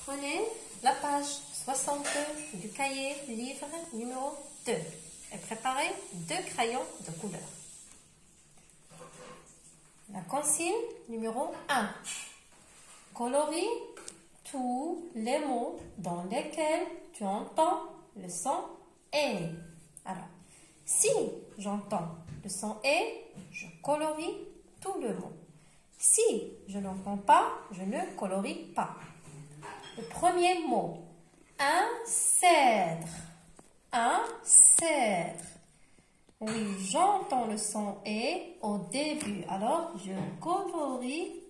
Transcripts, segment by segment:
Prenez la page 62 du cahier livre numéro 2 et préparez 2 crayons de couleur. La consigne numéro 1. Colorie tous les mots dans lesquels tu entends le son « et ». Alors, si j'entends le son « et », je colorie tout le mot. Si je n'entends pas, je ne colorie pas. Le premier mot, un cèdre. Un cèdre. Oui, j'entends le son « et » au début. Alors, je colorie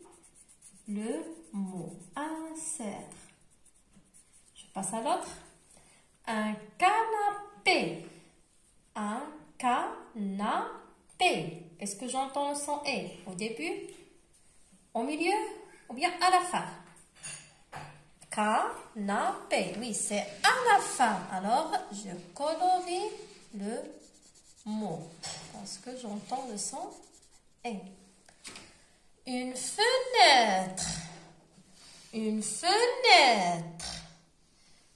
le mot. Un cèdre. Je passe à l'autre. Un canapé. Un canapé. Est-ce que j'entends le son « et » au début, au milieu ou bien à la fin? Canapé. Oui, c'est à la fin. Alors, je colorie le mot parce que j'entends le son « et ». Une fenêtre. Une fenêtre.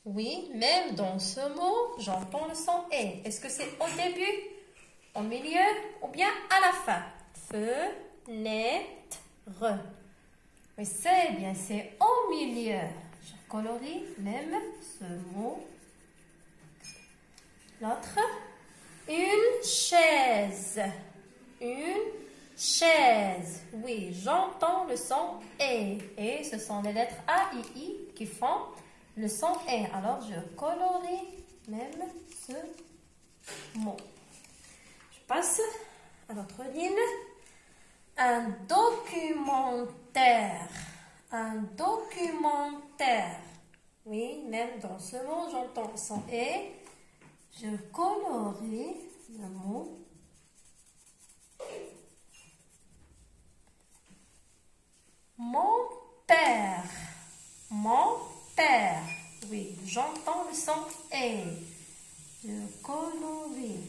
Oui, même dans ce mot, j'entends le son « et ». Est-ce que c'est au début, au milieu ou bien à la fin? Fenêtre. Oui, c'est bien, c'est au milieu. Je colorie même ce mot. L'autre. Une chaise. Une chaise. Oui, j'entends le son « et ». Et ce sont les lettres A, I, I qui font le son « et ». Alors, je colorie même ce mot. Je passe à l'autre ligne. Un documentaire. Un documentaire. Oui, même dans ce mot, j'entends le son « et ». Je colorie le mot. Mon père. Mon père. Oui, j'entends le son « et ». Je colorie.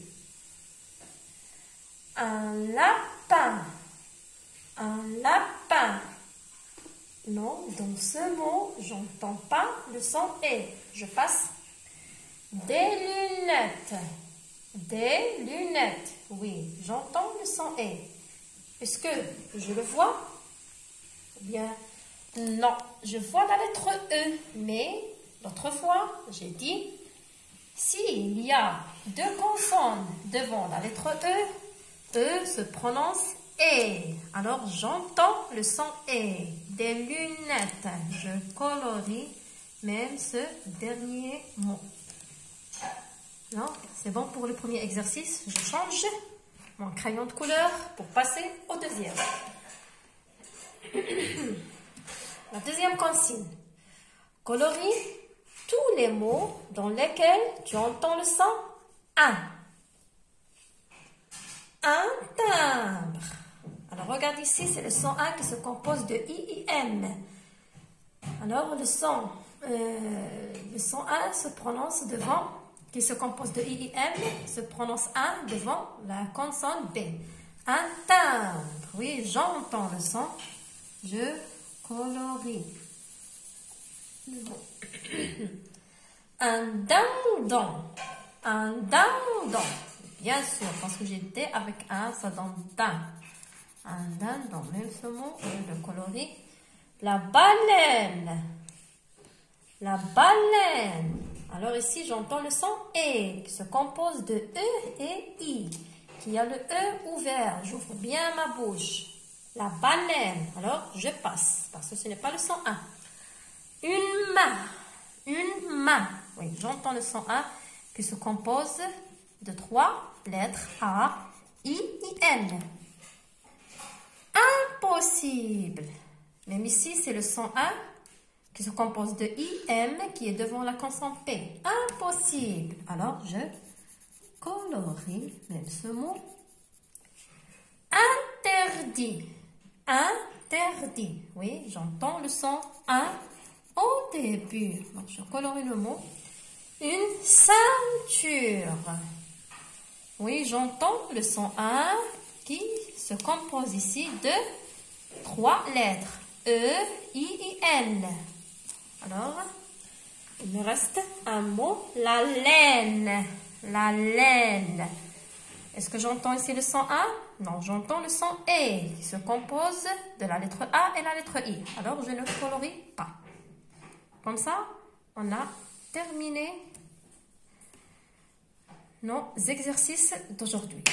Un lapin. Un lapin. Non, dans ce mot, j'entends pas le son « et ». Je passe. Des lunettes. Des lunettes. Oui, j'entends le son « et ». Est-ce que je le vois? Ou bien, non, je vois la lettre E. Mais, l'autre fois, j'ai dit, s'il y a 2 consonnes devant la lettre E, E se prononce « et ». Alors, j'entends le son « et ». Des lunettes. Je colorie même ce dernier mot. Non, c'est bon pour le premier exercice. Je change mon crayon de couleur pour passer au deuxième. La deuxième consigne. Colorie tous les mots dans lesquels tu entends le son « un ». Un timbre. Alors, regarde ici, c'est le son « un » qui se compose de I, I, N. Alors, le son « un » se prononce devant, qui se compose de I, I, N, se prononce « un » devant la consonne B. Un timbre. Oui, j'entends le son. Je colorie. Un dindon. Un dindon. Bien sûr, parce que j'ai D avec un, ça donne din. Un dindon. Même ce mot, je le colorie. La baleine. La baleine. Alors ici, j'entends le son « et » qui se compose de E et I. Qui a le E ouvert. J'ouvre bien ma bouche. La baleine. Alors, je passe. Parce que ce n'est pas le son « un ». Une main. Une main. Oui, j'entends le son « un » qui se compose de 3 lettres A, I, I, N. Impossible. Même ici, c'est le son « un » qui se compose de I, M qui est devant la consonne P. Impossible. Alors, je colorie même ce mot. Interdit. Interdit. Oui, j'entends le son « un » au début. Donc, je colorie le mot. Une ceinture. Oui, j'entends le son « un » qui se compose ici de 3 lettres. E, I, I, N. Alors, il me reste un mot, la laine. La laine. Est-ce que j'entends ici le son A? Non, j'entends le son E qui se compose de la lettre A et la lettre I. Alors, je ne colorie pas. Comme ça, on a terminé nos exercices d'aujourd'hui.